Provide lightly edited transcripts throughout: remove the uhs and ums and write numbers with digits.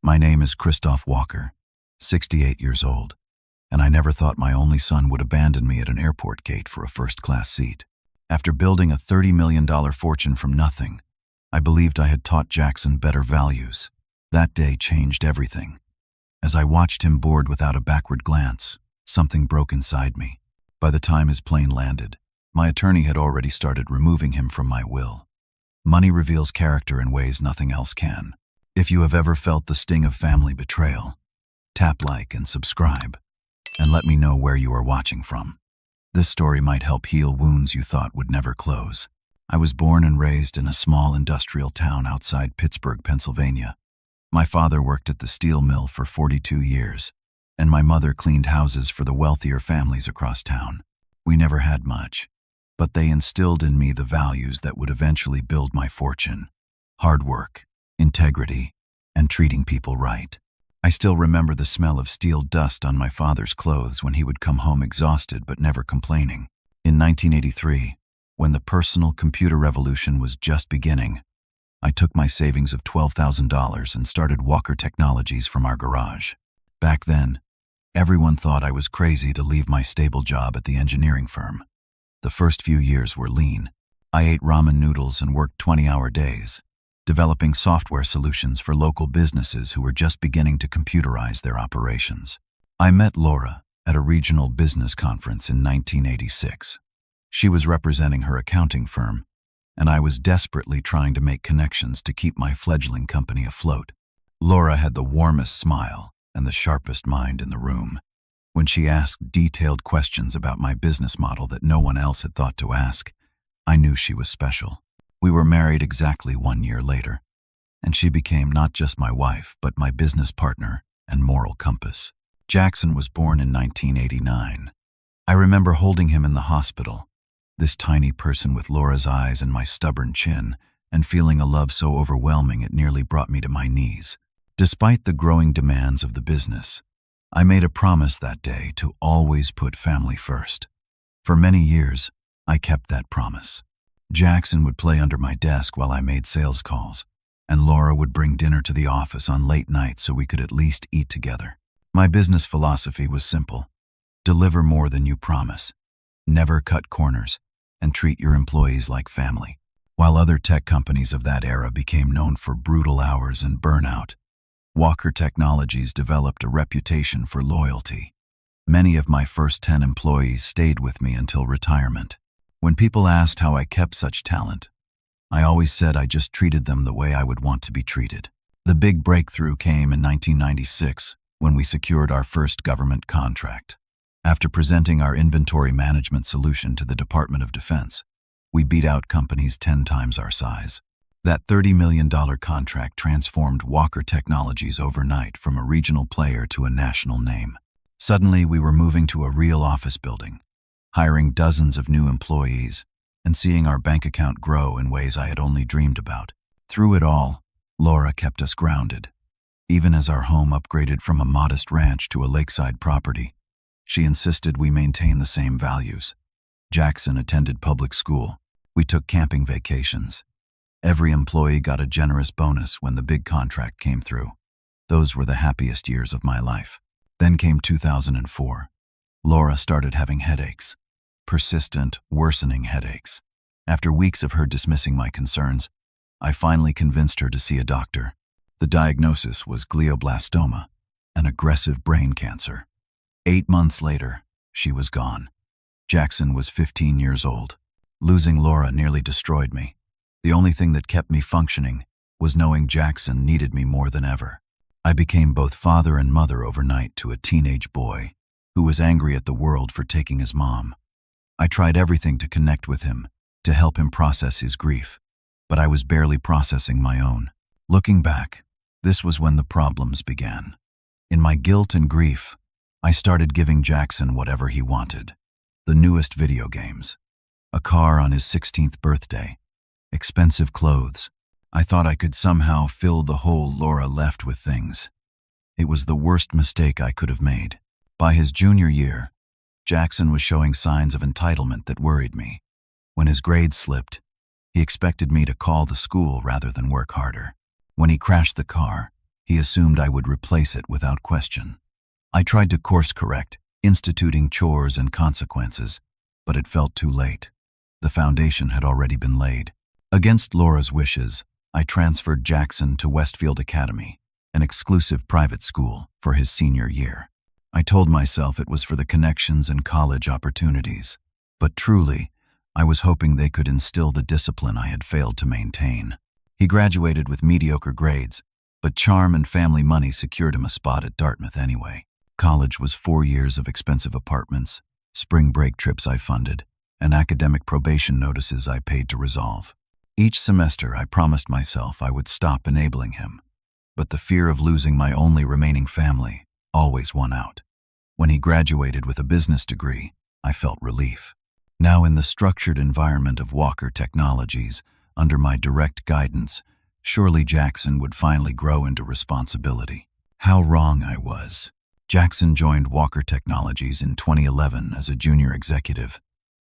My name is Christoph Walker, 68 years old, and I never thought my only son would abandon me at an airport gate for a first-class seat. After building a $30 million fortune from nothing, I believed I had taught Jackson better values. That day changed everything. As I watched him board without a backward glance, something broke inside me. By the time his plane landed, my attorney had already started removing him from my will. Money reveals character in ways nothing else can. If you have ever felt the sting of family betrayal, tap like and subscribe, and let me know where you are watching from. This story might help heal wounds you thought would never close. I was born and raised in a small industrial town outside Pittsburgh, Pennsylvania. My father worked at the steel mill for 42 years, and my mother cleaned houses for the wealthier families across town. We never had much, but they instilled in me the values that would eventually build my fortune: hard work, integrity, and treating people right. I still remember the smell of steel dust on my father's clothes when he would come home exhausted but never complaining. In 1983, when the personal computer revolution was just beginning, I took my savings of $12,000 and started Walker Technologies from our garage. Back then, everyone thought I was crazy to leave my stable job at the engineering firm. The first few years were lean. I ate ramen noodles and worked 20-hour days, developing software solutions for local businesses who were just beginning to computerize their operations. I met Laura at a regional business conference in 1986. She was representing her accounting firm, and I was desperately trying to make connections to keep my fledgling company afloat. Laura had the warmest smile and the sharpest mind in the room. When she asked detailed questions about my business model that no one else had thought to ask, I knew she was special. We were married exactly 1 year later, and she became not just my wife, but my business partner and moral compass. Jackson was born in 1989. I remember holding him in the hospital, this tiny person with Laura's eyes and my stubborn chin, and feeling a love so overwhelming it nearly brought me to my knees. Despite the growing demands of the business, I made a promise that day to always put family first. For many years, I kept that promise. Jackson would play under my desk while I made sales calls, and Laura would bring dinner to the office on late nights so we could at least eat together. My business philosophy was simple: deliver more than you promise, never cut corners, and treat your employees like family. While other tech companies of that era became known for brutal hours and burnout, Walker Technologies developed a reputation for loyalty. Many of my first 10 employees stayed with me until retirement. When people asked how I kept such talent, I always said I just treated them the way I would want to be treated. The big breakthrough came in 1996 when we secured our first government contract. After presenting our inventory management solution to the Department of Defense, we beat out companies 10 times our size. That $30 million contract transformed Walker Technologies overnight from a regional player to a national name. Suddenly, we were moving to a real office building, hiring dozens of new employees, and seeing our bank account grow in ways I had only dreamed about. Through it all, Laura kept us grounded. Even as our home upgraded from a modest ranch to a lakeside property, she insisted we maintain the same values. Jackson attended public school. We took camping vacations. Every employee got a generous bonus when the big contract came through. Those were the happiest years of my life. Then came 2004. Laura started having headaches. Persistent, worsening headaches. After weeks of her dismissing my concerns, I finally convinced her to see a doctor. The diagnosis was glioblastoma, an aggressive brain cancer. 8 months later, she was gone. Jackson was 15 years old. Losing Laura nearly destroyed me. The only thing that kept me functioning was knowing Jackson needed me more than ever. I became both father and mother overnight to a teenage boy who was angry at the world for taking his mom. I tried everything to connect with him, to help him process his grief, but I was barely processing my own. Looking back, this was when the problems began. In my guilt and grief, I started giving Jackson whatever he wanted: the newest video games, a car on his 16th birthday, expensive clothes. I thought I could somehow fill the hole Laura left with things. It was the worst mistake I could have made. By his junior year, Jackson was showing signs of entitlement that worried me. When his grades slipped, he expected me to call the school rather than work harder. When he crashed the car, He assumed I would replace it without question. I tried to course correct, instituting chores and consequences, but it felt too late. The foundation had already been laid. Against Laura's wishes, I transferred Jackson to Westfield Academy, an exclusive private school, for his senior year. I told myself it was for the connections and college opportunities, but truly, I was hoping they could instill the discipline I had failed to maintain. He graduated with mediocre grades, but charm and family money secured him a spot at Dartmouth anyway. College was 4 years of expensive apartments, spring break trips I funded, and academic probation notices I paid to resolve. Each semester I promised myself I would stop enabling him, but the fear of losing my only remaining family always won out. When he graduated with a business degree, I felt relief. Now in the structured environment of Walker Technologies, under my direct guidance, surely Jackson would finally grow into responsibility. How wrong I was. Jackson joined Walker Technologies in 2011 as a junior executive.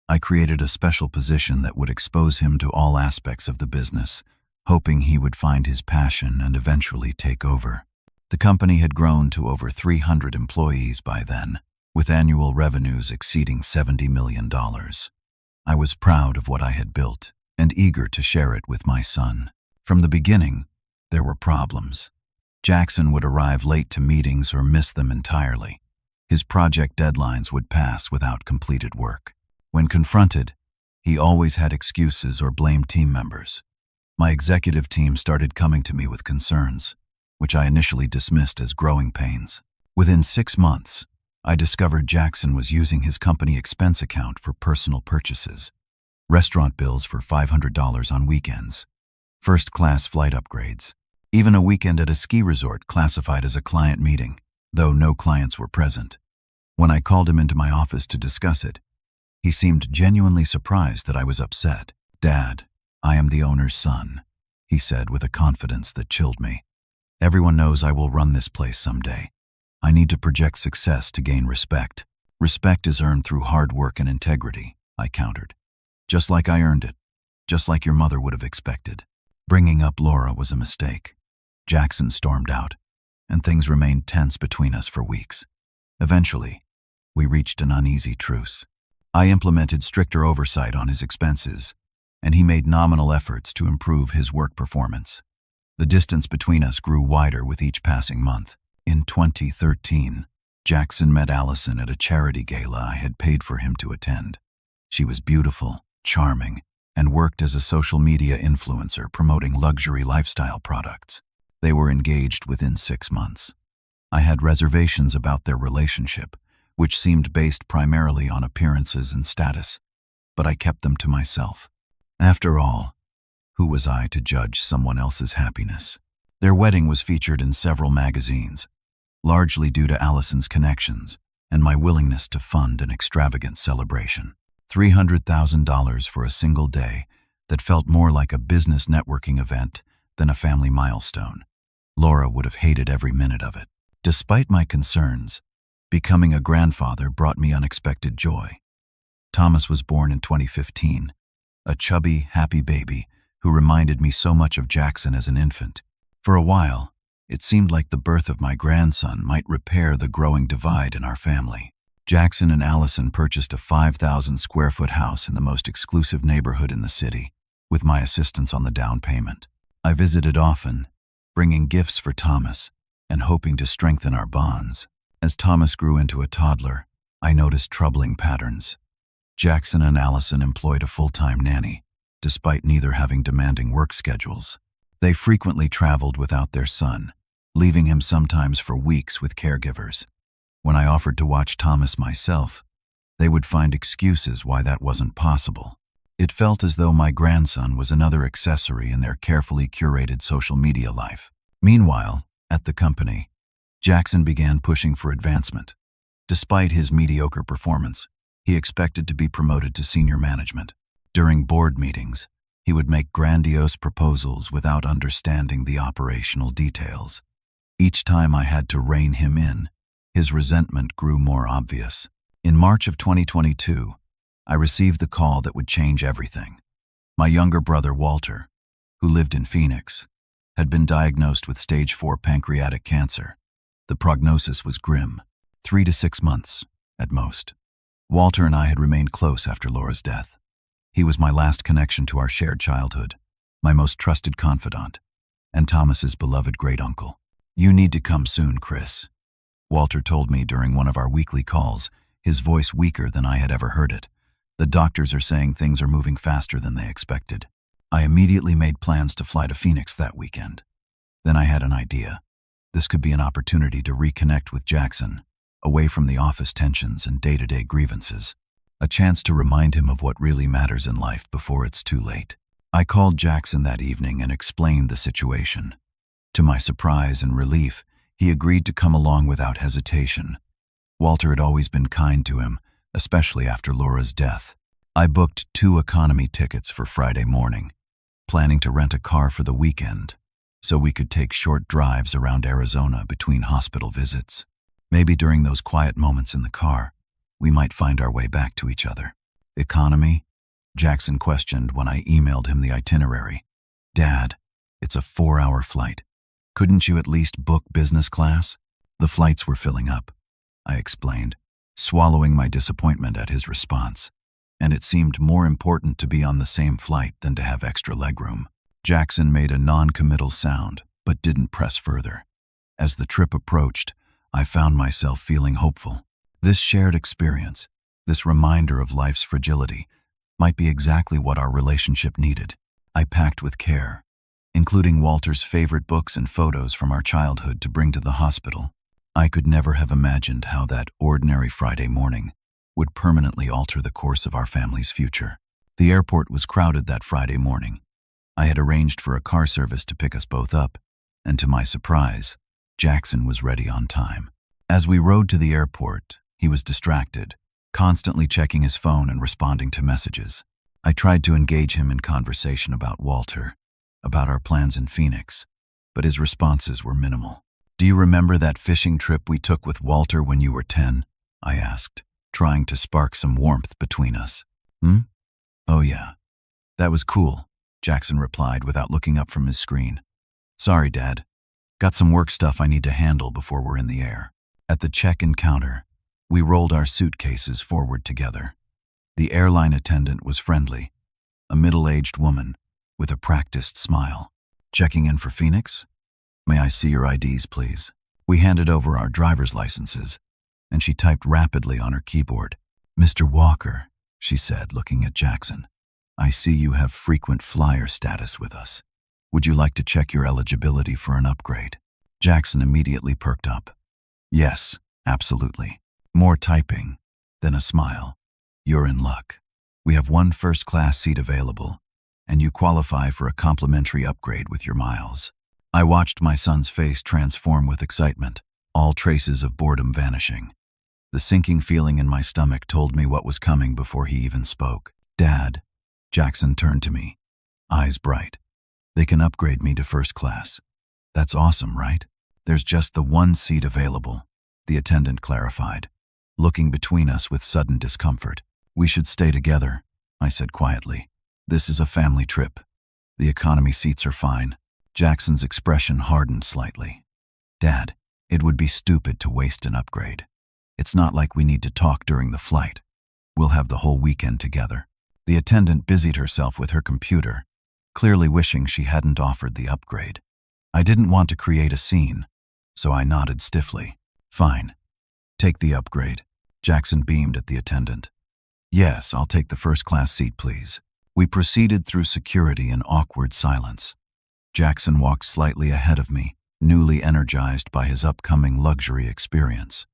I created a special position that would expose him to all aspects of the business, hoping he would find his passion and eventually take over. The company had grown to over 300 employees by then, with annual revenues exceeding $70 million. I was proud of what I had built and eager to share it with my son. From the beginning, there were problems. Jackson would arrive late to meetings or miss them entirely. His project deadlines would pass without completed work. When confronted, he always had excuses or blamed team members. My executive team started coming to me with concerns, which I initially dismissed as growing pains. Within 6 months, I discovered Jackson was using his company expense account for personal purchases, restaurant bills for $500 on weekends, first-class flight upgrades, even a weekend at a ski resort classified as a client meeting, though no clients were present. When I called him into my office to discuss it, he seemed genuinely surprised that I was upset. "Dad, I am the owner's son," he said with a confidence that chilled me. "Everyone knows I will run this place someday. I need to project success to gain respect. Respect is earned through hard work and integrity," I countered. "Just like I earned it. Just like your mother would have expected." Bringing up Laura was a mistake. Jackson stormed out, and things remained tense between us for weeks. Eventually, we reached an uneasy truce. I implemented stricter oversight on his expenses, and he made nominal efforts to improve his work performance. The distance between us grew wider with each passing month. In 2013, Jackson met Allison at a charity gala I had paid for him to attend. She was beautiful, charming, and worked as a social media influencer promoting luxury lifestyle products. They were engaged within 6 months. I had reservations about their relationship, which seemed based primarily on appearances and status, but I kept them to myself. After all, who was I to judge someone else's happiness? Their wedding was featured in several magazines, largely due to Allison's connections and my willingness to fund an extravagant celebration. $300,000 for a single day that felt more like a business networking event than a family milestone. Laura would have hated every minute of it. Despite my concerns, becoming a grandfather brought me unexpected joy. Thomas was born in 2015, a chubby, happy baby who reminded me so much of Jackson as an infant. For a while, it seemed like the birth of my grandson might repair the growing divide in our family. Jackson and Allison purchased a 5,000-square-foot house in the most exclusive neighborhood in the city, with my assistance on the down payment. I visited often, bringing gifts for Thomas and hoping to strengthen our bonds. As Thomas grew into a toddler, I noticed troubling patterns. Jackson and Allison employed a full-time nanny, despite neither having demanding work schedules. They frequently traveled without their son, leaving him sometimes for weeks with caregivers. When I offered to watch Thomas myself, they would find excuses why that wasn't possible. It felt as though my grandson was another accessory in their carefully curated social media life. Meanwhile, at the company, Jackson began pushing for advancement. Despite his mediocre performance, he expected to be promoted to senior management. During board meetings, he would make grandiose proposals without understanding the operational details. Each time I had to rein him in, his resentment grew more obvious. In March of 2022, I received the call that would change everything. My younger brother, Walter, who lived in Phoenix, had been diagnosed with stage 4 pancreatic cancer. The prognosis was grim, 3 to 6 months, at most. Walter and I had remained close after Laura's death. He was my last connection to our shared childhood, my most trusted confidant, and Thomas's beloved great-uncle. "You need to come soon, Chris," Walter told me during one of our weekly calls, his voice weaker than I had ever heard it. "The doctors are saying things are moving faster than they expected." I immediately made plans to fly to Phoenix that weekend. Then I had an idea. This could be an opportunity to reconnect with Jackson, away from the office tensions and day-to-day grievances. A chance to remind him of what really matters in life before it's too late. I called Jackson that evening and explained the situation. To my surprise and relief, he agreed to come along without hesitation. Walter had always been kind to him, especially after Laura's death. I booked 2 economy tickets for Friday morning, planning to rent a car for the weekend so we could take short drives around Arizona between hospital visits. Maybe during those quiet moments in the car, we might find our way back to each other. "Economy?" Jackson questioned when I emailed him the itinerary. "Dad, it's a 4-hour flight. Couldn't you at least book business class?" "The flights were filling up," I explained, swallowing my disappointment at his response. And it seemed more important to be on the same flight than to have extra legroom. Jackson made a non-committal sound, but didn't press further. As the trip approached, I found myself feeling hopeful. This shared experience, this reminder of life's fragility, might be exactly what our relationship needed. I packed with care, including Walter's favorite books and photos from our childhood to bring to the hospital. I could never have imagined how that ordinary Friday morning would permanently alter the course of our family's future. The airport was crowded that Friday morning. I had arranged for a car service to pick us both up, and to my surprise, Jackson was ready on time. As we rode to the airport, he was distracted, constantly checking his phone and responding to messages. I tried to engage him in conversation about Walter, about our plans in Phoenix, but his responses were minimal. "Do you remember that fishing trip we took with Walter when you were 10? I asked, trying to spark some warmth between us. "Oh yeah. That was cool," Jackson replied without looking up from his screen. "Sorry, Dad. Got some work stuff I need to handle before we're in the air." At the check-in counter, we rolled our suitcases forward together. The airline attendant was friendly, a middle-aged woman with a practiced smile. "Checking in for Phoenix? May I see your IDs, please?" We handed over our driver's licenses, and she typed rapidly on her keyboard. "Mr. Walker," she said, looking at Jackson, "I see you have frequent flyer status with us. Would you like to check your eligibility for an upgrade?" Jackson immediately perked up. "Yes, absolutely." More typing, then a smile. "You're in luck. We have 1 first-class seat available, and you qualify for a complimentary upgrade with your miles." I watched my son's face transform with excitement, all traces of boredom vanishing. The sinking feeling in my stomach told me what was coming before he even spoke. "Dad," Jackson turned to me, eyes bright. "They can upgrade me to first class. That's awesome, right?" "There's just the 1 seat available," the attendant clarified, looking between us with sudden discomfort. "We should stay together," I said quietly. "This is a family trip. The economy seats are fine." Jackson's expression hardened slightly. "Dad, it would be stupid to waste an upgrade. It's not like we need to talk during the flight. We'll have the whole weekend together." The attendant busied herself with her computer, clearly wishing she hadn't offered the upgrade. I didn't want to create a scene, so I nodded stiffly. "Fine. Take the upgrade." Jackson beamed at the attendant. "Yes, I'll take the first-class seat, please." We proceeded through security in awkward silence. Jackson walked slightly ahead of me, newly energized by his upcoming luxury experience.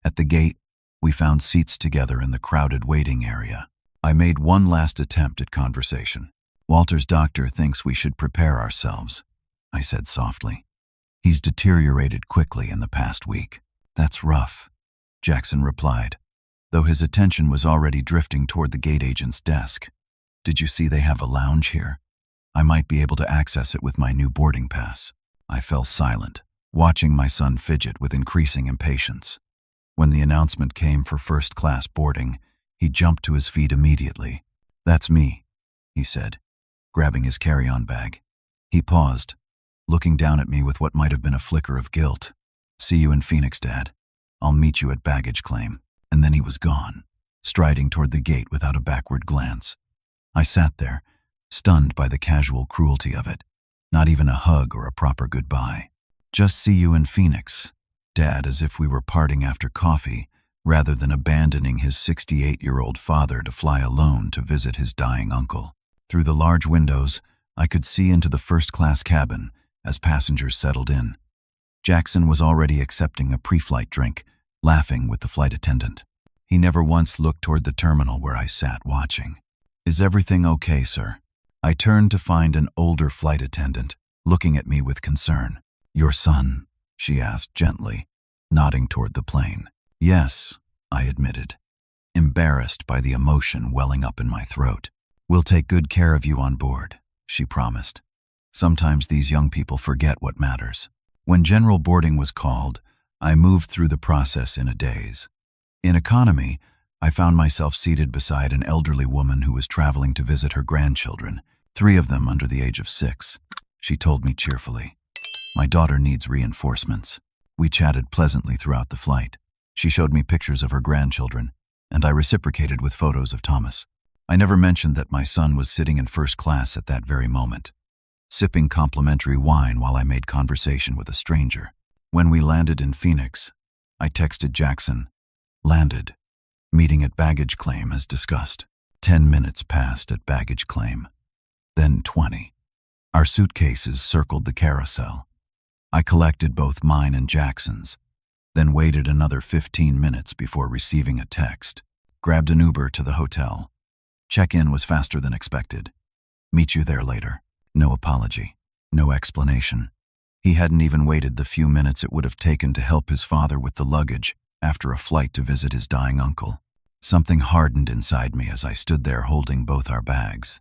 At the gate, we found seats together in the crowded waiting area. I made one last attempt at conversation. "Walter's doctor thinks we should prepare ourselves," I said softly. "He's deteriorated quickly in the past week." "That's rough," Jackson replied, though his attention was already drifting toward the gate agent's desk. "Did you see they have a lounge here? I might be able to access it with my new boarding pass." I fell silent, watching my son fidget with increasing impatience. When the announcement came for first-class boarding, he jumped to his feet immediately. "That's me," he said, grabbing his carry-on bag. He paused, looking down at me with what might have been a flicker of guilt. "See you in Phoenix, Dad. I'll meet you at baggage claim." And then he was gone, striding toward the gate without a backward glance. I sat there, stunned by the casual cruelty of it. Not even a hug or a proper goodbye. Just "see you in Phoenix, Dad," as if we were parting after coffee, rather than abandoning his 68-year-old father to fly alone to visit his dying uncle. Through the large windows, I could see into the first-class cabin as passengers settled in. Jackson was already accepting a pre-flight drink, laughing with the flight attendant. He never once looked toward the terminal where I sat watching. "Is everything okay, sir?" I turned to find an older flight attendant, looking at me with concern. "Your son?" she asked gently, nodding toward the plane. "Yes," I admitted, embarrassed by the emotion welling up in my throat. "We'll take good care of you on board," she promised. Sometimes these young people forget what matters. When general boarding was called, I moved through the process in a daze. In economy, I found myself seated beside an elderly woman who was traveling to visit her grandchildren, 3 of them under the age of 6. She told me cheerfully, "My daughter needs reinforcements." We chatted pleasantly throughout the flight. She showed me pictures of her grandchildren, and I reciprocated with photos of Thomas. I never mentioned that my son was sitting in first class at that very moment, sipping complimentary wine while I made conversation with a stranger. When we landed in Phoenix, I texted Jackson, "Landed. Meeting at baggage claim as discussed." 10 minutes passed at baggage claim. Then 20. Our suitcases circled the carousel. I collected both mine and Jackson's, then waited another 15 minutes before receiving a text. Grabbed an Uber to the hotel. Check-in was faster than expected. "Meet you there later." No apology, no explanation. He hadn't even waited the few minutes it would have taken to help his father with the luggage after a flight to visit his dying uncle. Something hardened inside me as I stood there holding both our bags.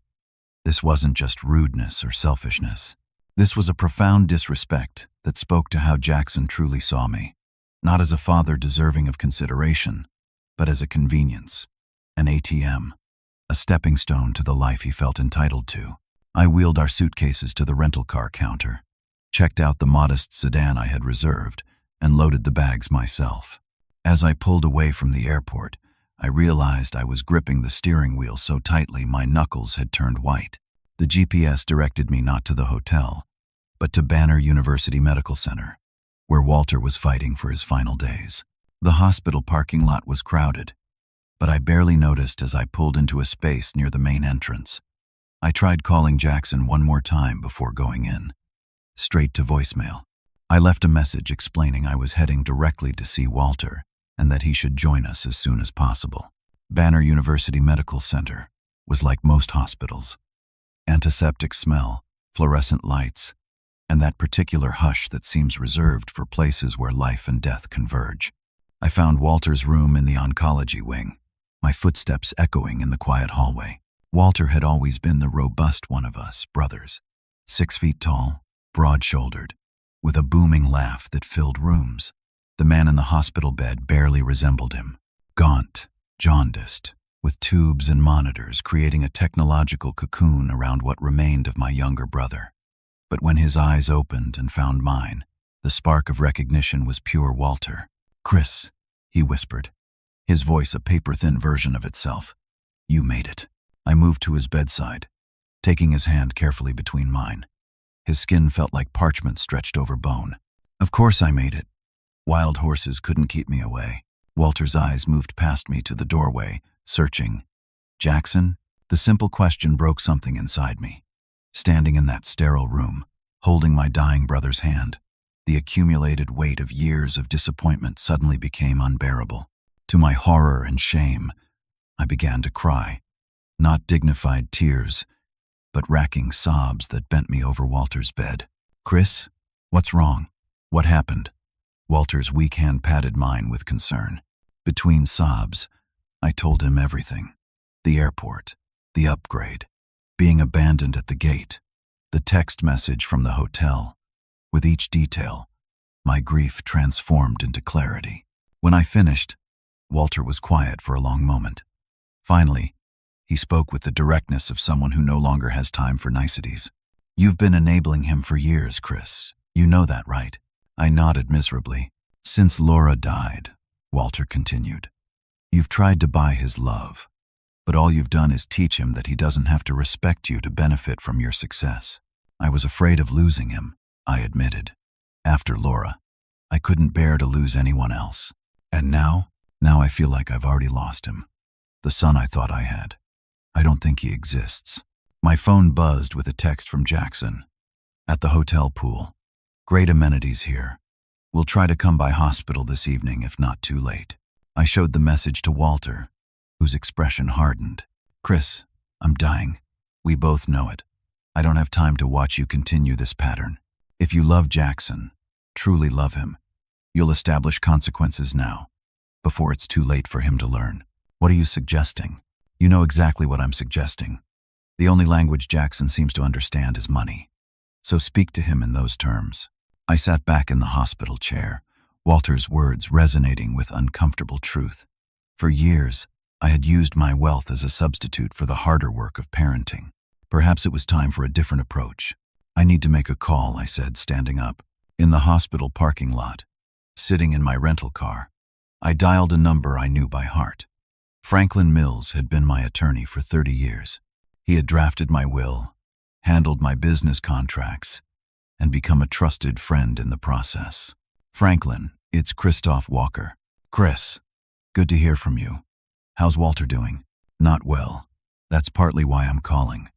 This wasn't just rudeness or selfishness. This was a profound disrespect that spoke to how Jackson truly saw me. Not as a father deserving of consideration, but as a convenience, an ATM, a stepping stone to the life he felt entitled to. I wheeled our suitcases to the rental car counter, checked out the modest sedan I had reserved, and loaded the bags myself. As I pulled away from the airport, I realized I was gripping the steering wheel so tightly my knuckles had turned white. The GPS directed me not to the hotel, but to Banner University Medical Center, where Walter was fighting for his final days. The hospital parking lot was crowded, but I barely noticed as I pulled into a space near the main entrance. I tried calling Jackson one more time before going in. Straight to voicemail. I left a message explaining I was heading directly to see Walter and that he should join us as soon as possible. Banner University Medical Center was like most hospitals. Antiseptic smell, fluorescent lights, and that particular hush that seems reserved for places where life and death converge. I found Walter's room in the oncology wing, my footsteps echoing in the quiet hallway. Walter had always been the robust one of us, brothers. 6 feet tall, broad-shouldered, with a booming laugh that filled rooms. The man in the hospital bed barely resembled him. Gaunt, jaundiced, with tubes and monitors creating a technological cocoon around what remained of my younger brother. But when his eyes opened and found mine, the spark of recognition was pure Walter. "Chris," he whispered, his voice a paper-thin version of itself. "You made it." I moved to his bedside, taking his hand carefully between mine. His skin felt like parchment stretched over bone. "Of course I made it. Wild horses couldn't keep me away." Walter's eyes moved past me to the doorway, searching. "Jackson?" The simple question broke something inside me. Standing in that sterile room, holding my dying brother's hand, the accumulated weight of years of disappointment suddenly became unbearable. To my horror and shame, I began to cry. Not dignified tears, but racking sobs that bent me over Walter's bed. "Chris, what's wrong? What happened?" Walter's weak hand patted mine with concern. Between sobs, I told him everything. The airport, the upgrade, being abandoned at the gate, the text message from the hotel. With each detail, my grief transformed into clarity. When I finished, Walter was quiet for a long moment. Finally, he spoke with the directness of someone who no longer has time for niceties. You've been enabling him for years, Chris. You know that, right? I nodded miserably. Since Laura died, Walter continued, you've tried to buy his love, but all you've done is teach him that he doesn't have to respect you to benefit from your success. I was afraid of losing him, I admitted. After Laura, I couldn't bear to lose anyone else. And now I feel like I've already lost him. The son I thought I had. I don't think he exists. My phone buzzed with a text from Jackson. At the hotel pool. Great amenities here. We'll try to come by hospital this evening if not too late. I showed the message to Walter, whose expression hardened. Chris, I'm dying. We both know it. I don't have time to watch you continue this pattern. If you love Jackson, truly love him, you'll establish consequences now, before it's too late for him to learn. What are you suggesting? You know exactly what I'm suggesting. The only language Jackson seems to understand is money. So speak to him in those terms. I sat back in the hospital chair, Walter's words resonating with uncomfortable truth. For years, I had used my wealth as a substitute for the harder work of parenting. Perhaps it was time for a different approach. I need to make a call, I said, standing up. In the hospital parking lot, sitting in my rental car, I dialed a number I knew by heart. Franklin Mills had been my attorney for 30 years. He had drafted my will, handled my business contracts, and become a trusted friend in the process. Franklin, it's Christoph Walker. Chris, good to hear from you. How's Walter doing? Not well. That's partly why I'm calling.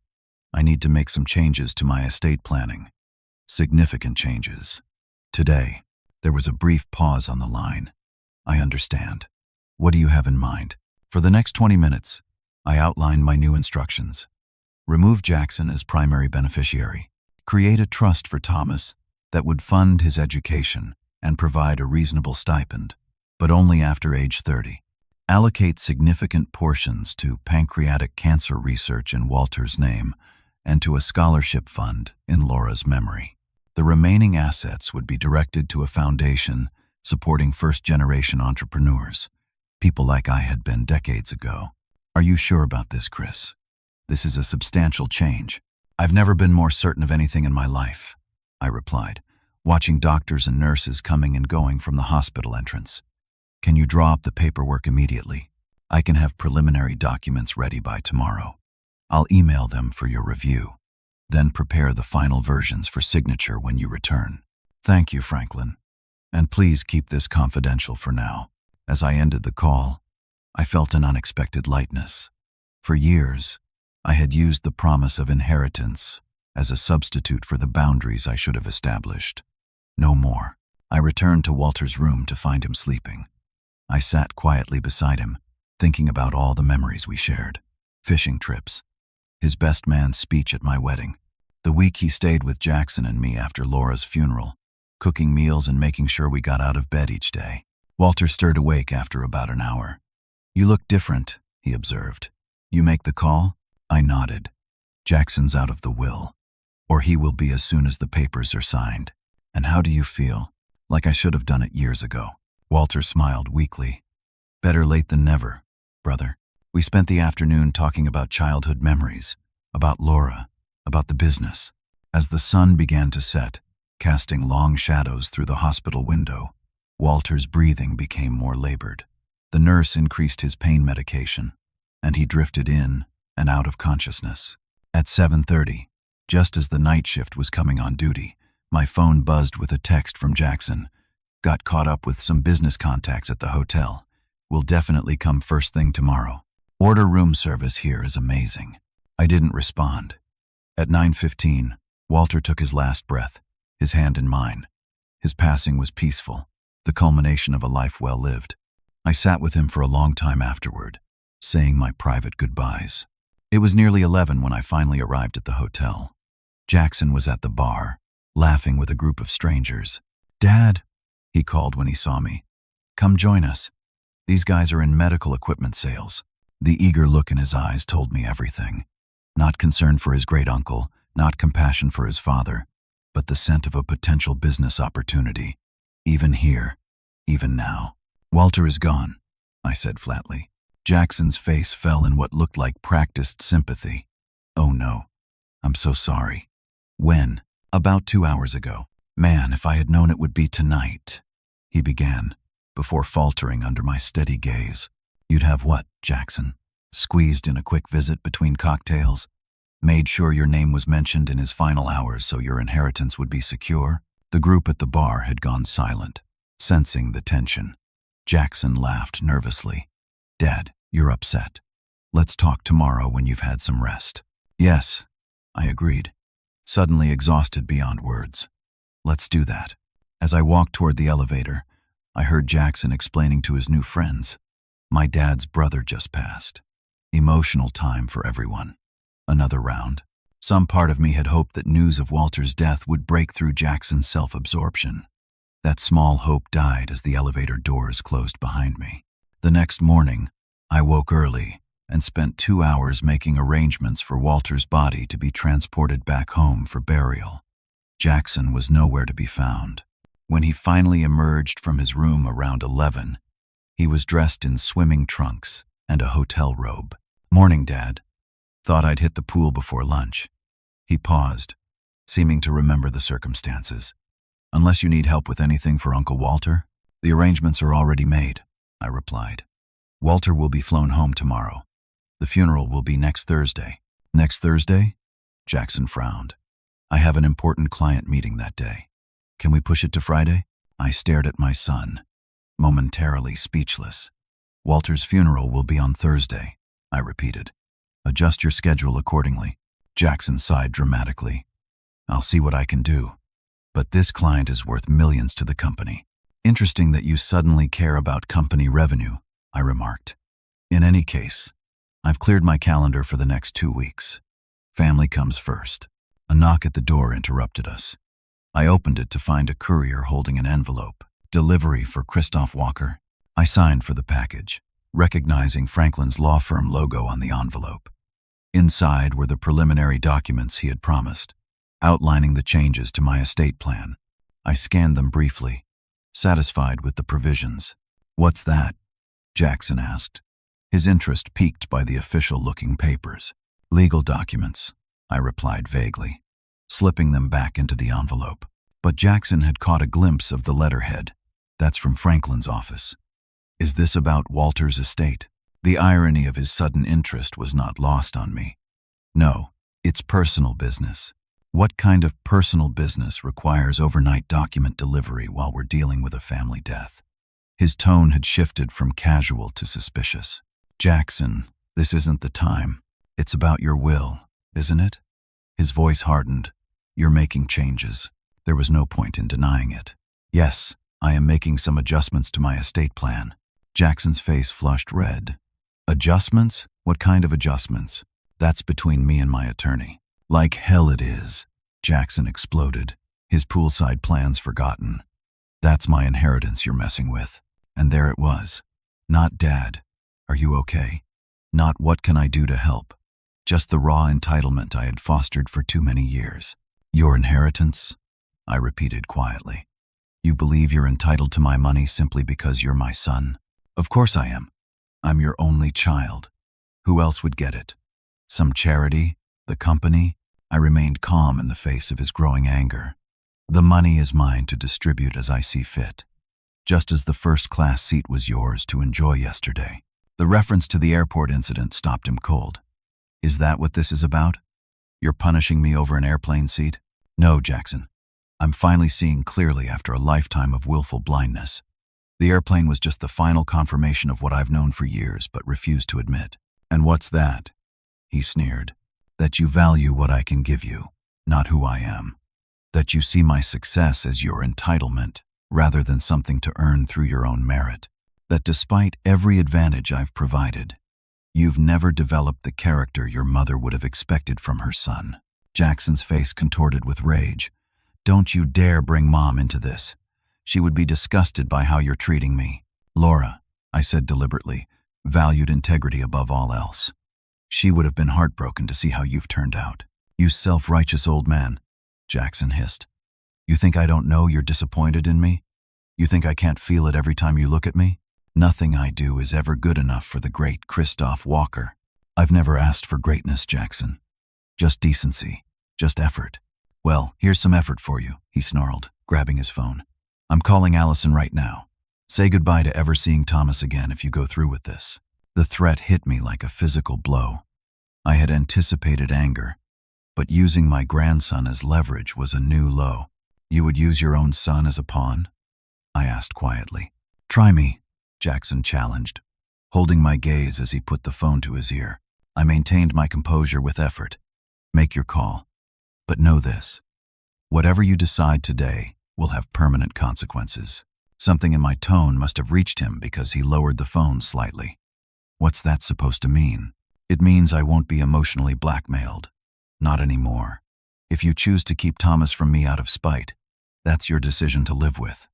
I need to make some changes to my estate planning. Significant changes. Today, there was a brief pause on the line. I understand. What do you have in mind? For the next 20 minutes, I outlined my new instructions. Remove Jackson as primary beneficiary. Create a trust for Thomas that would fund his education and provide a reasonable stipend, but only after age 30. Allocate significant portions to pancreatic cancer research in Walter's name and to a scholarship fund in Laura's memory. The remaining assets would be directed to a foundation supporting first-generation entrepreneurs, people like I had been decades ago. Are you sure about this, Chris? This is a substantial change. I've never been more certain of anything in my life, I replied, watching doctors and nurses coming and going from the hospital entrance. Can you draw up the paperwork immediately? I can have preliminary documents ready by tomorrow. I'll email them for your review, then prepare the final versions for signature when you return. Thank you, Franklin. And please keep this confidential for now. As I ended the call, I felt an unexpected lightness. For years, I had used the promise of inheritance as a substitute for the boundaries I should have established. No more. I returned to Walter's room to find him sleeping. I sat quietly beside him, thinking about all the memories we shared. Fishing trips, his best man's speech at my wedding, the week he stayed with Jackson and me after Laura's funeral, cooking meals and making sure we got out of bed each day. Walter stirred awake after about an hour. You look different, he observed. You make the call? I nodded. Jackson's out of the will, or he will be as soon as the papers are signed. And how do you feel? Like I should have done it years ago. Walter smiled weakly. Better late than never, brother. We spent the afternoon talking about childhood memories, about Laura, about the business. As the sun began to set, casting long shadows through the hospital window, Walter's breathing became more labored. The nurse increased his pain medication, and he drifted in and out of consciousness. At 7:30, just as the night shift was coming on duty, my phone buzzed with a text from Jackson. Got caught up with some business contacts at the hotel. Will definitely come first thing tomorrow. Order room service here is amazing. I didn't respond. At 9:15, Walter took his last breath, his hand in mine. His passing was peaceful, the culmination of a life well lived. I sat with him for a long time afterward, saying my private goodbyes. It was nearly 11 when I finally arrived at the hotel. Jackson was at the bar, laughing with a group of strangers. Dad, he called when he saw me. Come join us. These guys are in medical equipment sales. The eager look in his eyes told me everything. Not concern for his great-uncle, not compassion for his father, but the scent of a potential business opportunity. Even here, even now. Walter is gone, I said flatly. Jackson's face fell in what looked like practiced sympathy. Oh no, I'm so sorry. When? About 2 hours ago. Man, if I had known it would be tonight, he began, before faltering under my steady gaze. You'd have what, Jackson? Squeezed in a quick visit between cocktails? Made sure your name was mentioned in his final hours so your inheritance would be secure? The group at the bar had gone silent, sensing the tension. Jackson laughed nervously. Dad, you're upset. Let's talk tomorrow when you've had some rest. Yes, I agreed, suddenly exhausted beyond words. Let's do that. As I walked toward the elevator, I heard Jackson explaining to his new friends. My dad's brother just passed. Emotional time for everyone. Another round. Some part of me had hoped that news of Walter's death would break through Jackson's self-absorption. That small hope died as the elevator doors closed behind me. The next morning, I woke early and spent 2 hours making arrangements for Walter's body to be transported back home for burial. Jackson was nowhere to be found. When he finally emerged from his room around 11, he was dressed in swimming trunks and a hotel robe. Morning, Dad. Thought I'd hit the pool before lunch. He paused, seeming to remember the circumstances. Unless you need help with anything for Uncle Walter, the arrangements are already made, I replied. Walter will be flown home tomorrow. The funeral will be next Thursday. Next Thursday? Jackson frowned. I have an important client meeting that day. Can we push it to Friday? I stared at my son, momentarily speechless. Walter's funeral will be on Thursday, I repeated. Adjust your schedule accordingly. Jackson sighed dramatically. I'll see what I can do. But this client is worth millions to the company. Interesting that you suddenly care about company revenue, I remarked. In any case, I've cleared my calendar for the next 2 weeks. Family comes first. A knock at the door interrupted us. I opened it to find a courier holding an envelope. Delivery for Christoph Walker. I signed for the package, recognizing Franklin's law firm logo on the envelope. Inside were the preliminary documents he had promised, outlining the changes to my estate plan. I scanned them briefly, satisfied with the provisions. What's that? Jackson asked, his interest piqued by the official-looking papers. Legal documents, I replied vaguely, slipping them back into the envelope. But Jackson had caught a glimpse of the letterhead. That's from Franklin's office. Is this about Walter's estate? The irony of his sudden interest was not lost on me. No, it's personal business. What kind of personal business requires overnight document delivery while we're dealing with a family death? His tone had shifted from casual to suspicious. Jackson, this isn't the time. It's about your will, isn't it? His voice hardened. You're making changes. There was no point in denying it. Yes, I am making some adjustments to my estate plan. Jackson's face flushed red. Adjustments? What kind of adjustments? That's between me and my attorney. Like hell it is, Jackson exploded, his poolside plans forgotten. That's my inheritance you're messing with. And there it was. Not Dad. Are you okay? Not what can I do to help. Just the raw entitlement I had fostered for too many years. Your inheritance? I repeated quietly. You believe you're entitled to my money simply because you're my son? Of course I am. I'm your only child. Who else would get it? Some charity? The company? I remained calm in the face of his growing anger. The money is mine to distribute as I see fit, just as the first-class seat was yours to enjoy yesterday. The reference to the airport incident stopped him cold. Is that what this is about? You're punishing me over an airplane seat? No, Jackson. I'm finally seeing clearly after a lifetime of willful blindness. The airplane was just the final confirmation of what I've known for years but refused to admit. And what's that? He sneered. That you value what I can give you, not who I am. That you see my success as your entitlement, rather than something to earn through your own merit. That despite every advantage I've provided, you've never developed the character your mother would have expected from her son. Jackson's face contorted with rage. Don't you dare bring Mom into this. She would be disgusted by how you're treating me. Laura, I said deliberately, valued integrity above all else. She would have been heartbroken to see how you've turned out. You self-righteous old man, Jackson hissed. You think I don't know you're disappointed in me? You think I can't feel it every time you look at me? Nothing I do is ever good enough for the great Christoph Walker. I've never asked for greatness, Jackson. Just decency, just effort. Well, here's some effort for you, he snarled, grabbing his phone. I'm calling Allison right now. Say goodbye to ever seeing Thomas again if you go through with this. The threat hit me like a physical blow. I had anticipated anger, but using my grandson as leverage was a new low. You would use your own son as a pawn? I asked quietly. Try me, Jackson challenged, holding my gaze as he put the phone to his ear. I maintained my composure with effort. Make your call. But know this. Whatever you decide today will have permanent consequences. Something in my tone must have reached him because he lowered the phone slightly. What's that supposed to mean? It means I won't be emotionally blackmailed. Not anymore. If you choose to keep Thomas from me out of spite, that's your decision to live with.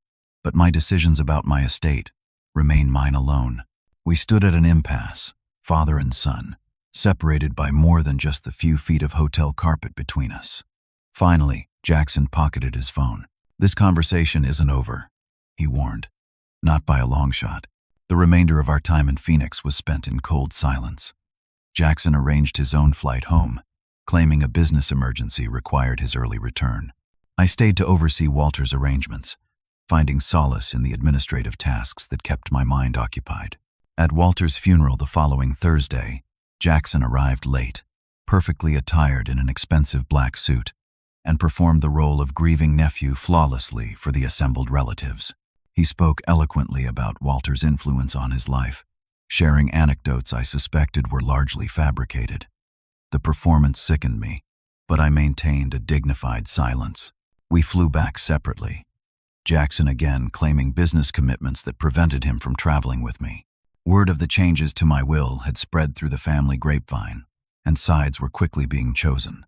But my decisions about my estate remain mine alone. We stood at an impasse, father and son, separated by more than just the few feet of hotel carpet between us. Finally, Jackson pocketed his phone. This conversation isn't over, he warned. Not by a long shot. The remainder of our time in Phoenix was spent in cold silence. Jackson arranged his own flight home, claiming a business emergency required his early return. I stayed to oversee Walter's arrangements, finding solace in the administrative tasks that kept my mind occupied. At Walter's funeral the following Thursday, Jackson arrived late, perfectly attired in an expensive black suit, and performed the role of grieving nephew flawlessly for the assembled relatives. He spoke eloquently about Walter's influence on his life, sharing anecdotes I suspected were largely fabricated. The performance sickened me, but I maintained a dignified silence. We flew back separately, Jackson again claiming business commitments that prevented him from traveling with me. Word of the changes to my will had spread through the family grapevine, and sides were quickly being chosen.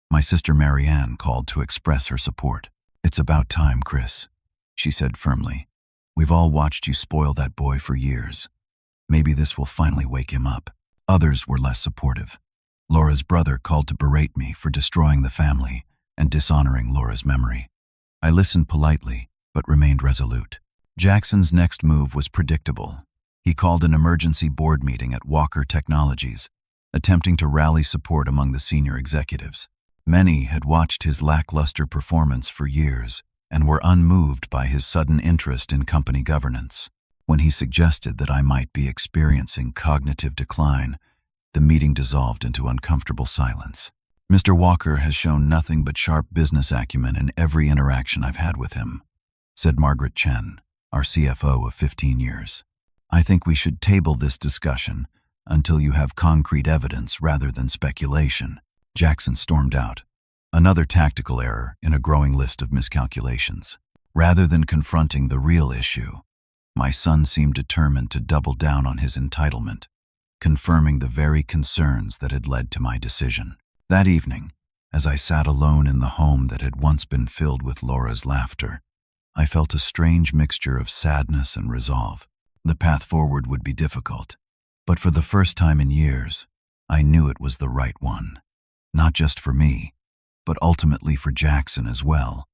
My sister Marianne called to express her support. It's about time, Chris, she said firmly. We've all watched you spoil that boy for years. Maybe this will finally wake him up. Others were less supportive. Laura's brother called to berate me for destroying the family and dishonoring Laura's memory. I listened politely, but remained resolute. Jackson's next move was predictable. He called an emergency board meeting at Walker Technologies, attempting to rally support among the senior executives. Many had watched his lackluster performance for years and were unmoved by his sudden interest in company governance. When he suggested that I might be experiencing cognitive decline, the meeting dissolved into uncomfortable silence. Mr. Walker has shown nothing but sharp business acumen in every interaction I've had with him, said Margaret Chen, our CFO of 15 years. I think we should table this discussion until you have concrete evidence rather than speculation. Jackson stormed out. Another tactical error in a growing list of miscalculations. Rather than confronting the real issue, my son seemed determined to double down on his entitlement, confirming the very concerns that had led to my decision. That evening, as I sat alone in the home that had once been filled with Laura's laughter, I felt a strange mixture of sadness and resolve. The path forward would be difficult, but for the first time in years, I knew it was the right one. Not just for me, but ultimately for Jackson as well,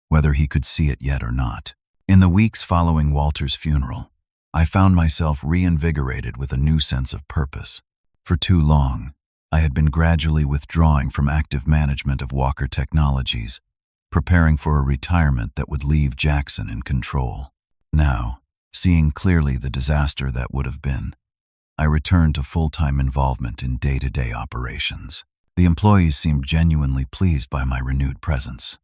whether he could see it yet or not. In the weeks following Walter's funeral, I found myself reinvigorated with a new sense of purpose. For too long, I had been gradually withdrawing from active management of Walker Technologies, preparing for a retirement that would leave Jackson in control. Now, seeing clearly the disaster that would have been, I returned to full-time involvement in day-to-day operations. The employees seemed genuinely pleased by my renewed presence.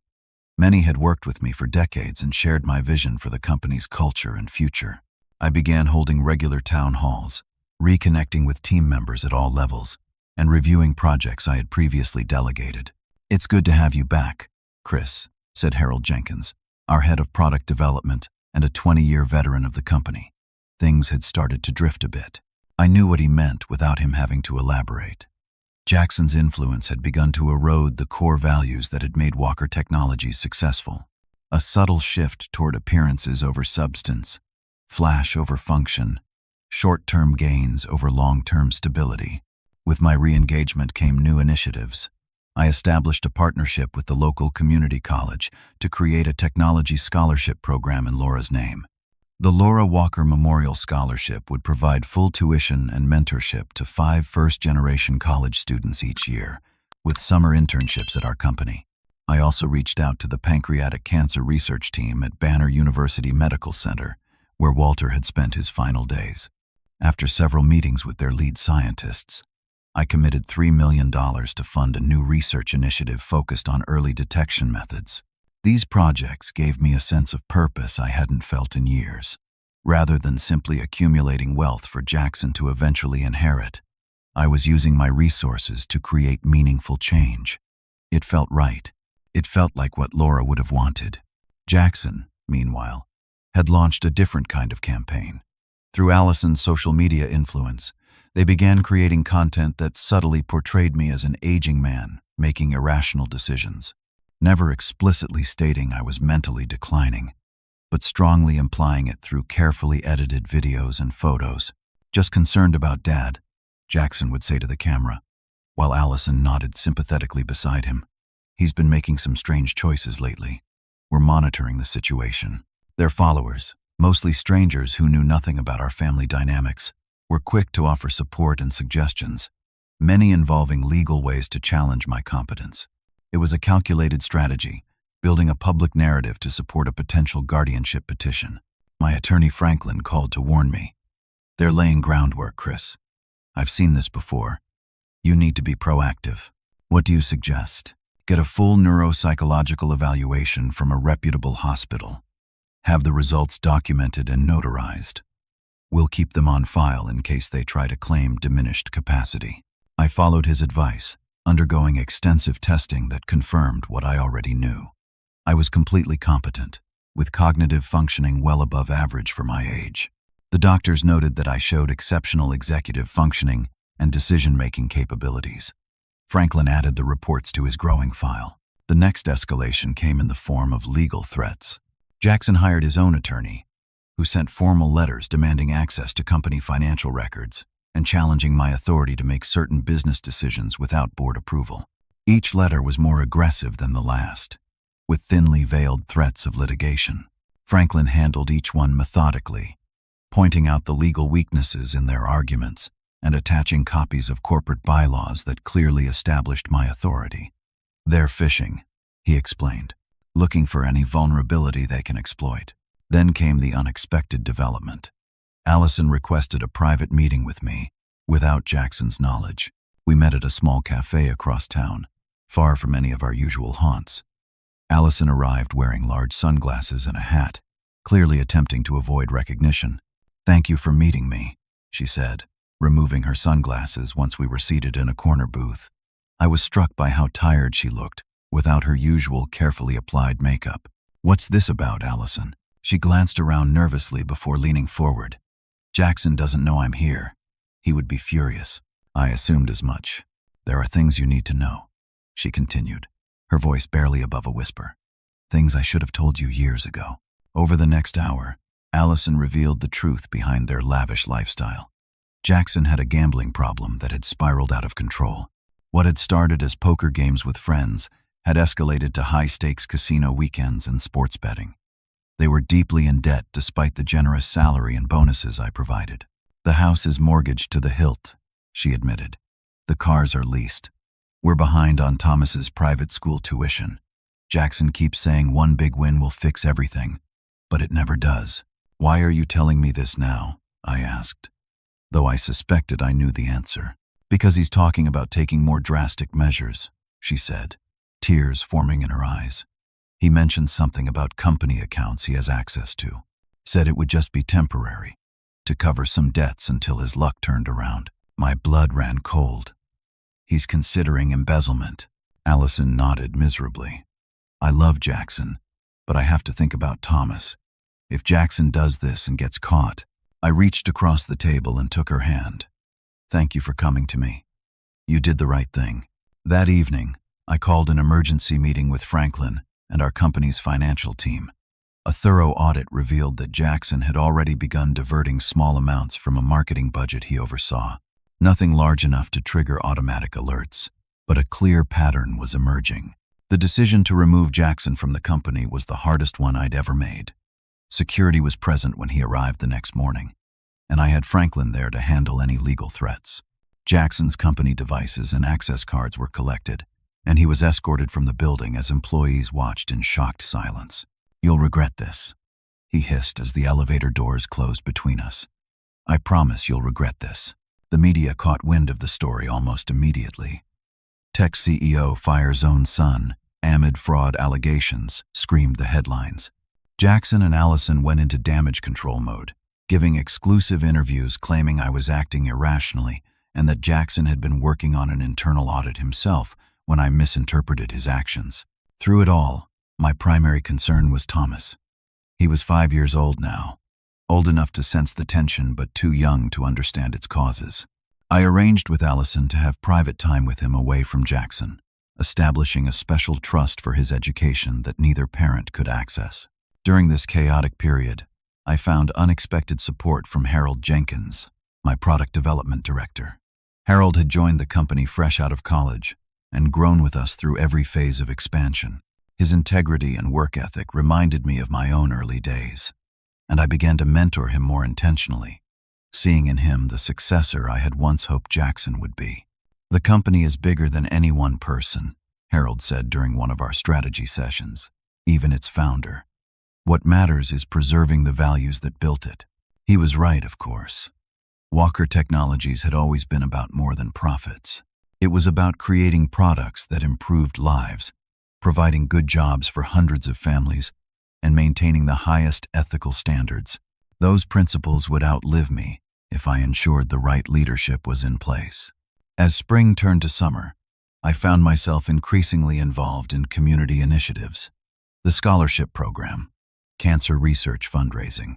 Many had worked with me for decades and shared my vision for the company's culture and future. I began holding regular town halls, reconnecting with team members at all levels, and reviewing projects I had previously delegated. It's good to have you back, Chris, said Harold Jenkins, our head of product development and a 20-year veteran of the company. Things had started to drift a bit. I knew what he meant without him having to elaborate. Jackson's influence had begun to erode the core values that had made Walker Technologies successful. A subtle shift toward appearances over substance, flash over function, short-term gains over long-term stability. With my re-engagement came new initiatives. I established a partnership with the local community college to create a technology scholarship program in Laura's name. The Laura Walker Memorial Scholarship would provide full tuition and mentorship to 5 first-generation college students each year, with summer internships at our company. I also reached out to the pancreatic cancer research team at Banner University Medical Center, where Walter had spent his final days. After several meetings with their lead scientists, I committed $3 million to fund a new research initiative focused on early detection methods. These projects gave me a sense of purpose I hadn't felt in years. Rather than simply accumulating wealth for Jackson to eventually inherit, I was using my resources to create meaningful change. It felt right. It felt like what Laura would have wanted. Jackson, meanwhile, had launched a different kind of campaign. Through Allison's social media influence, they began creating content that subtly portrayed me as an aging man making irrational decisions, never explicitly stating I was mentally declining, but strongly implying it through carefully edited videos and photos. "Just concerned about Dad," Jackson would say to the camera, while Allison nodded sympathetically beside him. "He's been making some strange choices lately. We're monitoring the situation." Their followers, mostly strangers who knew nothing about our family dynamics, were quick to offer support and suggestions, many involving legal ways to challenge my competence. It was a calculated strategy, building a public narrative to support a potential guardianship petition. My attorney Franklin called to warn me. "They're laying groundwork, Chris. I've seen this before. You need to be proactive. What do you suggest? Get a full neuropsychological evaluation from a reputable hospital. Have the results documented and notarized. We'll keep them on file in case they try to claim diminished capacity." I followed his advice, undergoing extensive testing that confirmed what I already knew. I was completely competent, with cognitive functioning well above average for my age. The doctors noted that I showed exceptional executive functioning and decision-making capabilities. Franklin added the reports to his growing file. The next escalation came in the form of legal threats. Jackson hired his own attorney, who sent formal letters demanding access to company financial records and challenging my authority to make certain business decisions without board approval. Each letter was more aggressive than the last, with thinly veiled threats of litigation. Franklin handled each one methodically, pointing out the legal weaknesses in their arguments and attaching copies of corporate bylaws that clearly established my authority. "They're fishing," he explained, "looking for any vulnerability they can exploit." Then came the unexpected development. Allison requested a private meeting with me, without Jackson's knowledge. We met at a small cafe across town, far from any of our usual haunts. Allison arrived wearing large sunglasses and a hat, clearly attempting to avoid recognition. "Thank you for meeting me," she said, removing her sunglasses once we were seated in a corner booth. I was struck by how tired she looked, without her usual carefully applied makeup. "What's this about, Allison?" She glanced around nervously before leaning forward. "Jackson doesn't know I'm here. He would be furious." "I assumed as much. There are things you need to know," she continued, her voice barely above a whisper. "Things I should have told you years ago." Over the next hour, Allison revealed the truth behind their lavish lifestyle. Jackson had a gambling problem that had spiraled out of control. What had started as poker games with friends had escalated to high-stakes casino weekends and sports betting. They were deeply in debt despite the generous salary and bonuses I provided. "The house is mortgaged to the hilt," she admitted. "The cars are leased. We're behind on Thomas's private school tuition. Jackson keeps saying one big win will fix everything, but it never does." "Why are you telling me this now?" I asked, though I suspected I knew the answer. "Because he's talking about taking more drastic measures," she said, tears forming in her eyes. "He mentioned something about company accounts he has access to. Said it would just be temporary, to cover some debts until his luck turned around." My blood ran cold. "He's considering embezzlement." Allison nodded miserably. "I love Jackson, but I have to think about Thomas. If Jackson does this and gets caught." I reached across the table and took her hand. "Thank you for coming to me. You did the right thing." That evening, I called an emergency meeting with Franklin and our company's financial team. A thorough audit revealed that Jackson had already begun diverting small amounts from a marketing budget he oversaw. Nothing large enough to trigger automatic alerts, but a clear pattern was emerging. The decision to remove Jackson from the company was the hardest one I'd ever made. Security was present when he arrived the next morning, and I had Franklin there to handle any legal threats. Jackson's company devices and access cards were collected, and he was escorted from the building as employees watched in shocked silence. "You'll regret this," he hissed as the elevator doors closed between us. "I promise you'll regret this." The media caught wind of the story almost immediately. Tech CEO fires own son, amid fraud allegations, screamed the headlines. Jackson and Allison went into damage control mode, giving exclusive interviews claiming I was acting irrationally and that Jackson had been working on an internal audit himself when I misinterpreted his actions. Through it all, my primary concern was Thomas. He was 5 years old now, old enough to sense the tension but too young to understand its causes. I arranged with Allison to have private time with him away from Jackson, establishing a special trust for his education that neither parent could access. During this chaotic period, I found unexpected support from Harold Jenkins, my product development director. Harold had joined the company fresh out of college and grown with us through every phase of expansion. His integrity and work ethic reminded me of my own early days, and I began to mentor him more intentionally, seeing in him the successor I had once hoped Jackson would be. "The company is bigger than any one person," Harold said during one of our strategy sessions, "even its founder. What matters is preserving the values that built it." He was right, of course. Walker Technologies had always been about more than profits. It was about creating products that improved lives, providing good jobs for hundreds of families, and maintaining the highest ethical standards. Those principles would outlive me if I ensured the right leadership was in place. As spring turned to summer, I found myself increasingly involved in community initiatives. The scholarship program, cancer research fundraising,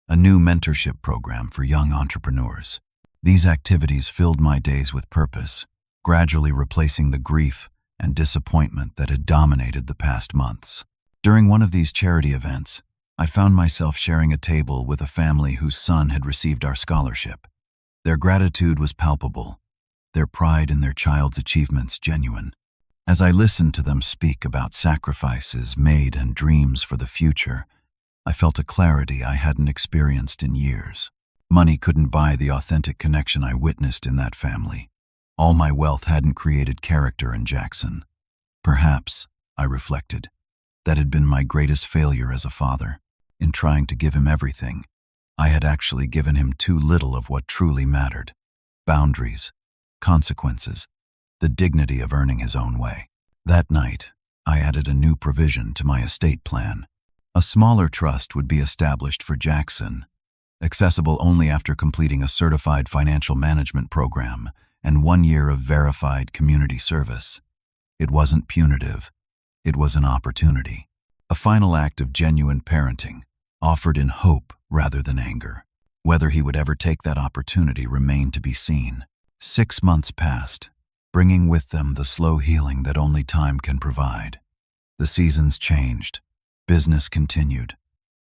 a new mentorship program for young entrepreneurs. These activities filled my days with purpose, gradually replacing the grief and disappointment that had dominated the past months. During one of these charity events, I found myself sharing a table with a family whose son had received our scholarship. Their gratitude was palpable, their pride in their child's achievements genuine. As I listened to them speak about sacrifices made and dreams for the future, I felt a clarity I hadn't experienced in years. Money couldn't buy the authentic connection I witnessed in that family. All my wealth hadn't created character in Jackson. Perhaps, I reflected, that had been my greatest failure as a father. In trying to give him everything, I had actually given him too little of what truly mattered: boundaries, consequences, the dignity of earning his own way. That night, I added a new provision to my estate plan. A smaller trust would be established for Jackson, accessible only after completing a certified financial management program and 1 year of verified community service. It wasn't punitive. It was an opportunity. A final act of genuine parenting, offered in hope rather than anger. Whether he would ever take that opportunity remained to be seen. 6 months passed, bringing with them the slow healing that only time can provide. The seasons changed, business continued,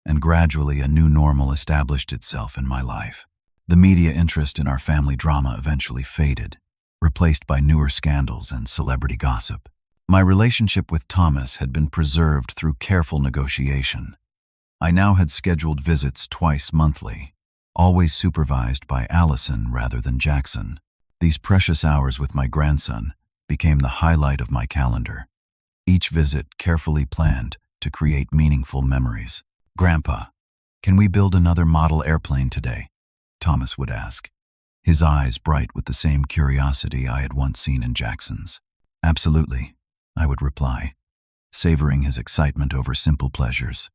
and gradually a new normal established itself in my life. The media interest in our family drama eventually faded, replaced by newer scandals and celebrity gossip. My relationship with Thomas had been preserved through careful negotiation. I now had scheduled visits twice monthly, always supervised by Allison rather than Jackson. These precious hours with my grandson became the highlight of my calendar, each visit carefully planned to create meaningful memories. "Grandpa, can we build another model airplane today?" Thomas would ask, his eyes bright with the same curiosity I had once seen in Jackson's. "Absolutely," I would reply, savoring his excitement over simple pleasures.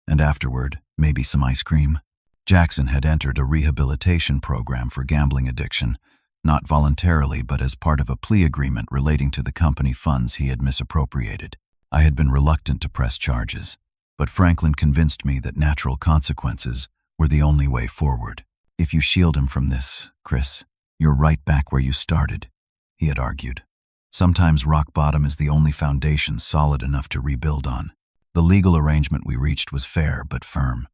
And afterward, maybe some ice cream. Jackson had entered a rehabilitation program for gambling addiction, not voluntarily but as part of a plea agreement relating to the company funds he had misappropriated. I had been reluctant to press charges, but Franklin convinced me that natural consequences were the only way forward. "If you shield him from this, Chris, you're right back where you started," he had argued. "Sometimes rock bottom is the only foundation solid enough to rebuild on." The legal arrangement we reached was fair but firm.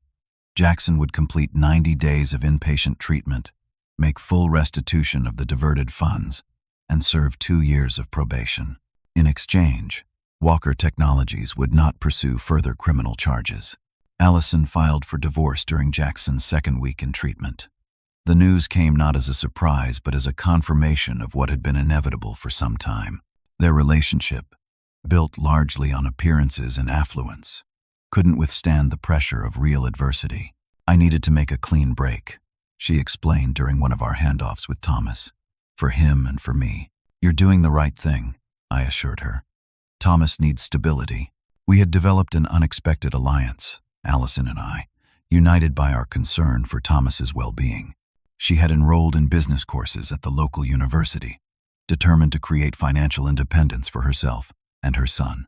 Jackson would complete 90 days of inpatient treatment, make full restitution of the diverted funds, and serve 2 years of probation. In exchange, Walker Technologies would not pursue further criminal charges. Allison filed for divorce during Jackson's second week in treatment. The news came not as a surprise but as a confirmation of what had been inevitable for some time. Their relationship, built largely on appearances and affluence, couldn't withstand the pressure of real adversity. I needed to make a clean break, she explained during one of our handoffs with Thomas. For him and for me. You're doing the right thing, I assured her. Thomas needs stability. We had developed an unexpected alliance, Allison and I, united by our concern for Thomas's well-being. She had enrolled in business courses at the local university, determined to create financial independence for herself and her son.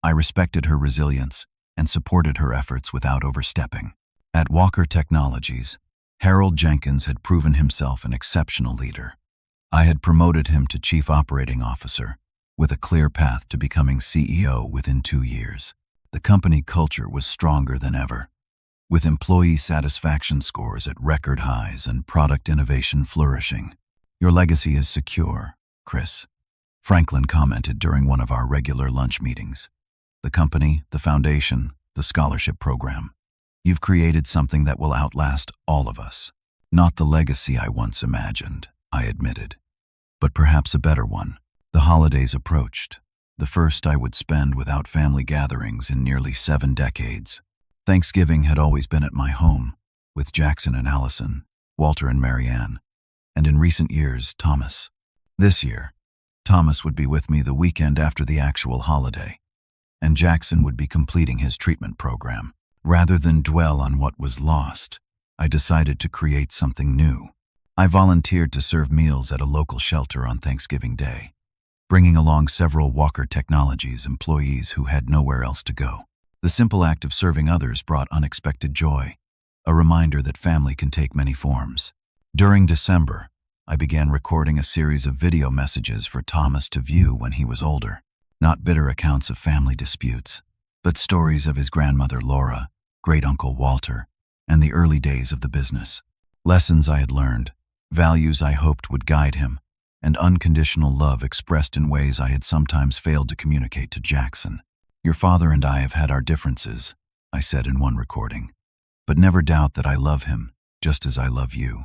I respected her resilience and supported her efforts without overstepping. At Walker Technologies, Harold Jenkins had proven himself an exceptional leader. I had promoted him to Chief Operating Officer, with a clear path to becoming CEO within 2 years. The company culture was stronger than ever, with employee satisfaction scores at record highs and product innovation flourishing. Your legacy is secure, Chris, Franklin commented during one of our regular lunch meetings. The company, the foundation, the scholarship program. You've created something that will outlast all of us. Not the legacy I once imagined, I admitted, but perhaps a better one. The holidays approached, the first I would spend without family gatherings in nearly 7 decades. Thanksgiving had always been at my home, with Jackson and Allison, Walter and Marianne, and in recent years, Thomas. This year, Thomas would be with me the weekend after the actual holiday, and Jackson would be completing his treatment program. Rather than dwell on what was lost, I decided to create something new. I volunteered to serve meals at a local shelter on Thanksgiving Day, bringing along several Walker Technologies employees who had nowhere else to go. The simple act of serving others brought unexpected joy, a reminder that family can take many forms. During December, I began recording a series of video messages for Thomas to view when he was older. Not bitter accounts of family disputes, but stories of his grandmother Laura, great-uncle Walter, and the early days of the business. Lessons I had learned, values I hoped would guide him, and unconditional love expressed in ways I had sometimes failed to communicate to Jackson. Your father and I have had our differences, I said in one recording, but never doubt that I love him, just as I love you.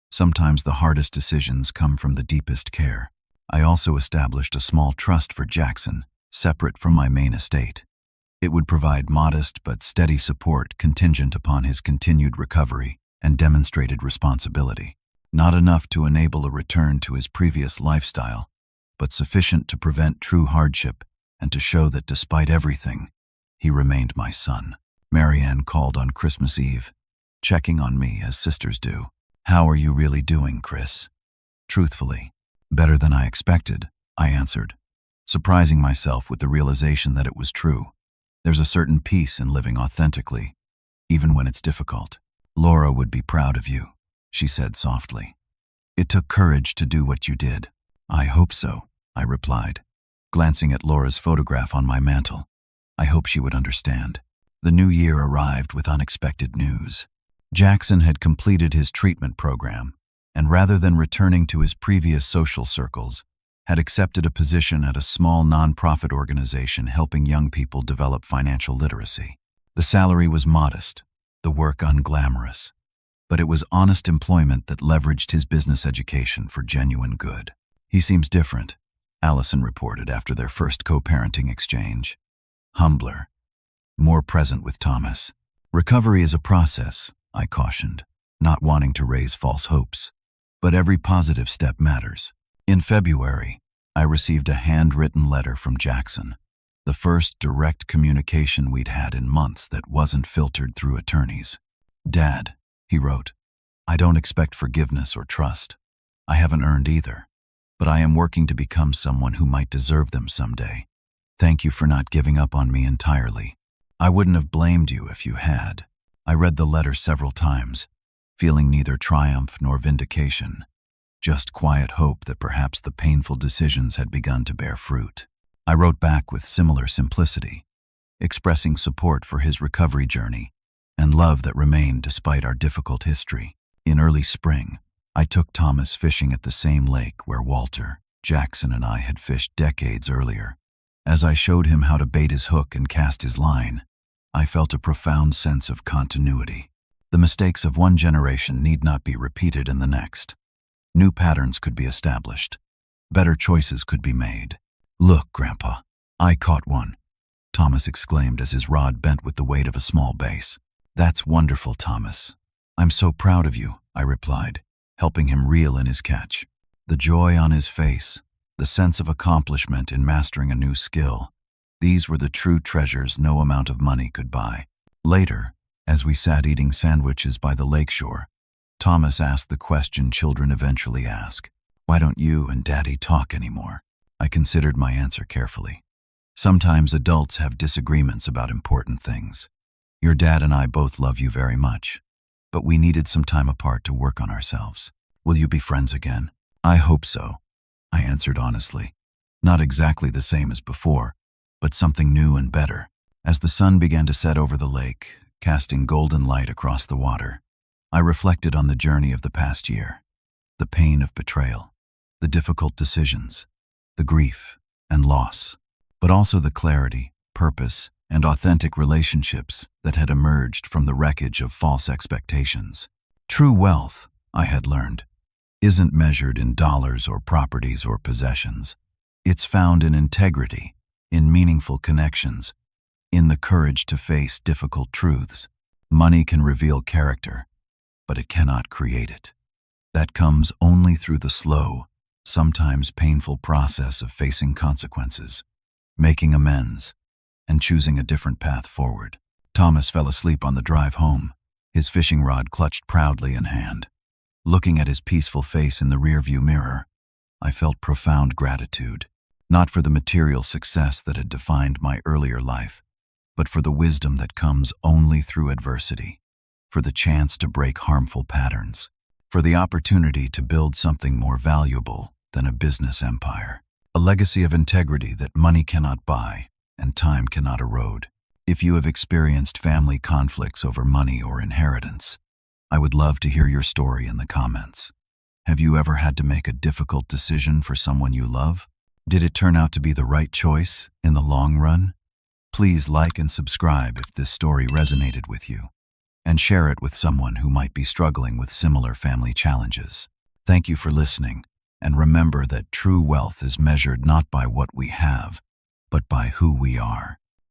Sometimes the hardest decisions come from the deepest care. I also established a small trust for Jackson, separate from my main estate. It would provide modest but steady support contingent upon his continued recovery and demonstrated responsibility. Not enough to enable a return to his previous lifestyle, but sufficient to prevent true hardship and to show that despite everything, he remained my son. Marianne called on Christmas Eve, checking on me as sisters do. How are you really doing, Chris? Truthfully, better than I expected, I answered, surprising myself with the realization that it was true. There's a certain peace in living authentically, even when it's difficult. Laura would be proud of you, she said softly. It took courage to do what you did. I hope so, I replied, glancing at Laura's photograph on my mantel. I hope she would understand. The new year arrived with unexpected news. Jackson had completed his treatment program, and rather than returning to his previous social circles, had accepted a position at a small nonprofit organization helping young people develop financial literacy. The salary was modest, the work unglamorous, but it was honest employment that leveraged his business education for genuine good. He seems different, Allison reported after their first co-parenting exchange. Humbler, more present with Thomas. Recovery is a process, I cautioned, not wanting to raise false hopes. But every positive step matters. In February, I received a handwritten letter from Jackson, the first direct communication we'd had in months that wasn't filtered through attorneys. Dad, he wrote, I don't expect forgiveness or trust. I haven't earned either, but I am working to become someone who might deserve them someday. Thank you for not giving up on me entirely. I wouldn't have blamed you if you had. I read the letter several times, feeling neither triumph nor vindication, just quiet hope that perhaps the painful decisions had begun to bear fruit. I wrote back with similar simplicity, expressing support for his recovery journey and love that remained despite our difficult history. In early spring, I took Thomas fishing at the same lake where Walter, Jackson, and I had fished decades earlier. As I showed him how to bait his hook and cast his line, I felt a profound sense of continuity. The mistakes of one generation need not be repeated in the next. New patterns could be established. Better choices could be made. "Look, Grandpa, I caught one," Thomas exclaimed as his rod bent with the weight of a small base. "That's wonderful, Thomas. I'm so proud of you," I replied, helping him reel in his catch. The joy on his face, the sense of accomplishment in mastering a new skill, these were the true treasures no amount of money could buy. Later, as we sat eating sandwiches by the lakeshore, Thomas asked the question children eventually ask, "Why don't you and Daddy talk anymore?" I considered my answer carefully. Sometimes adults have disagreements about important things. Your dad and I both love you very much, but we needed some time apart to work on ourselves. Will you be friends again? I hope so, I answered honestly. Not exactly the same as before, but something new and better. As the sun began to set over the lake, casting golden light across the water, I reflected on the journey of the past year, the pain of betrayal, the difficult decisions, the grief and loss, but also the clarity, purpose, and authentic relationships that had emerged from the wreckage of false expectations. True wealth, I had learned, isn't measured in dollars or properties or possessions. It's found in integrity, in meaningful connections, in the courage to face difficult truths. Money can reveal character, but it cannot create it. That comes only through the slow, sometimes painful process of facing consequences, making amends, and choosing a different path forward. Thomas fell asleep on the drive home, his fishing rod clutched proudly in hand. Looking at his peaceful face in the rearview mirror, I felt profound gratitude, not for the material success that had defined my earlier life, but for the wisdom that comes only through adversity, for the chance to break harmful patterns, for the opportunity to build something more valuable than a business empire, a legacy of integrity that money cannot buy and time cannot erode. If you have experienced family conflicts over money or inheritance, I would love to hear your story in the comments. Have you ever had to make a difficult decision for someone you love? Did it turn out to be the right choice in the long run? Please like and subscribe if this story resonated with you, and share it with someone who might be struggling with similar family challenges. Thank you for listening, and remember that true wealth is measured not by what we have, but by who we are.